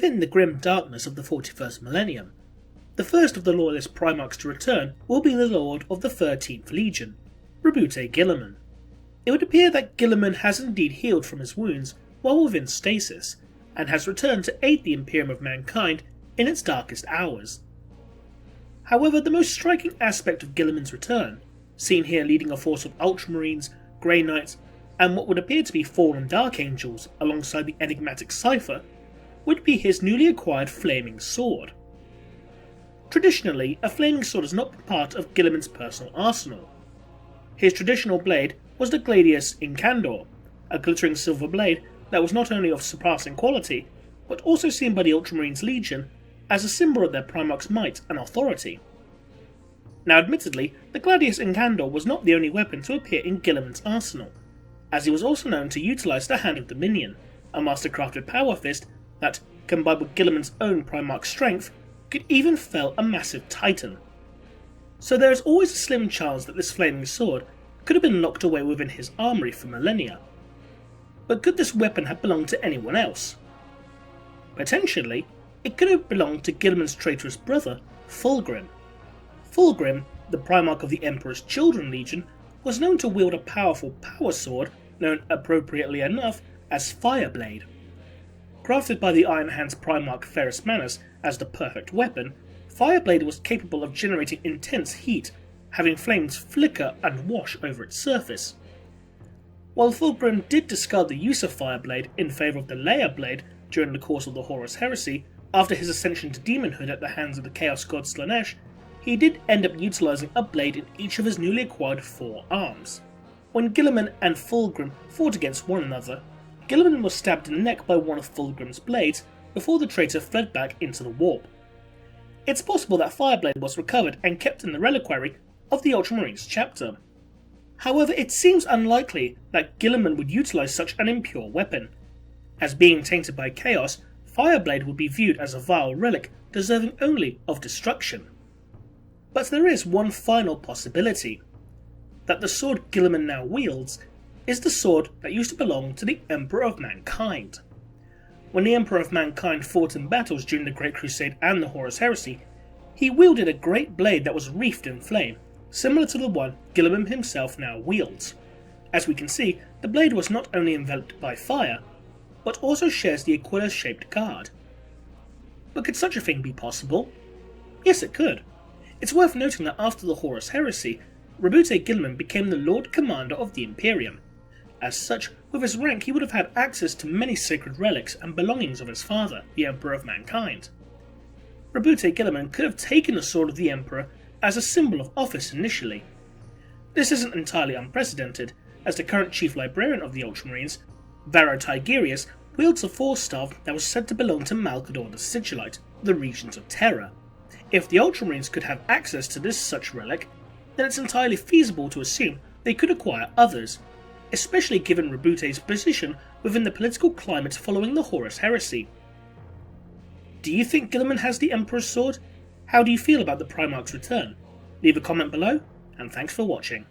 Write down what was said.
within the grim darkness of the 41st millennium. The first of the loyalist Primarchs to return will be the Lord of the 13th Legion, Roboute Guilliman. It would appear that Guilliman has indeed healed from his wounds while within stasis, and has returned to aid the Imperium of Mankind in its darkest hours. However, the most striking aspect of Guilliman's return, seen here leading a force of Ultramarines, Grey Knights, and what would appear to be fallen Dark Angels alongside the enigmatic Cypher, would be his newly acquired Flaming Sword. Traditionally, a Flaming Sword has not been part of Guilliman's personal arsenal. His traditional blade was the Gladius Incandor, a glittering silver blade that was not only of surpassing quality, but also seen by the Ultramarines Legion as a symbol of their Primarch's might and authority. Now admittedly, the Gladius Incandor was not the only weapon to appear in Guilliman's arsenal, as he was also known to utilise the Hand of Dominion, a mastercrafted power fist that, combined with Guilliman's own Primarch strength, could even fell a massive titan. So there is always a slim chance that this flaming sword could have been locked away within his armoury for millennia. But could this weapon have belonged to anyone else? Potentially, it could have belonged to Guilliman's traitorous brother, Fulgrim. Fulgrim, the Primarch of the Emperor's Children Legion, was known to wield a powerful power sword known appropriately enough as Fireblade. Crafted by the Iron Hands Primarch Ferrus Manus as the perfect weapon, Fireblade was capable of generating intense heat, having flames flicker and wash over its surface. While Fulgrim did discard the use of Fireblade in favour of the Leia Blade during the course of the Horus Heresy, after his ascension to demonhood at the hands of the Chaos God Slanesh, he did end up utilising a blade in each of his newly acquired 4 arms. When Guilliman and Fulgrim fought against one another, Guilliman was stabbed in the neck by one of Fulgrim's blades before the traitor fled back into the warp. It's possible that Fireblade was recovered and kept in the reliquary of the Ultramarines chapter. However, it seems unlikely that Guilliman would utilise such an impure weapon, as being tainted by chaos, Fireblade would be viewed as a vile relic deserving only of destruction. But there is one final possibility, that the sword Guilliman now wields is the sword that used to belong to the Emperor of Mankind. When the Emperor of Mankind fought in battles during the Great Crusade and the Horus Heresy, he wielded a great blade that was wreathed in flame, similar to the one Guilliman himself now wields. As we can see, the blade was not only enveloped by fire, but also shares the Aquila-shaped guard. But could such a thing be possible? Yes, it could. It's worth noting that after the Horus Heresy, Roboute Guilliman became the Lord Commander of the Imperium. As such, with his rank he would have had access to many sacred relics and belongings of his father, the Emperor of Mankind. Roboute Guilliman could have taken the sword of the Emperor as a symbol of office initially. This isn't entirely unprecedented, as the current Chief Librarian of the Ultramarines, Varro Tigerius, wields a force staff that was said to belong to Malcador the Sigillite, the Regent of Terror. If the Ultramarines could have access to this such relic, then it's entirely feasible to assume they could acquire others, especially given Roboute's position within the political climate following the Horus Heresy. Do you think Guilliman has the Emperor's sword? How do you feel about the Primarch's return? Leave a comment below, and thanks for watching.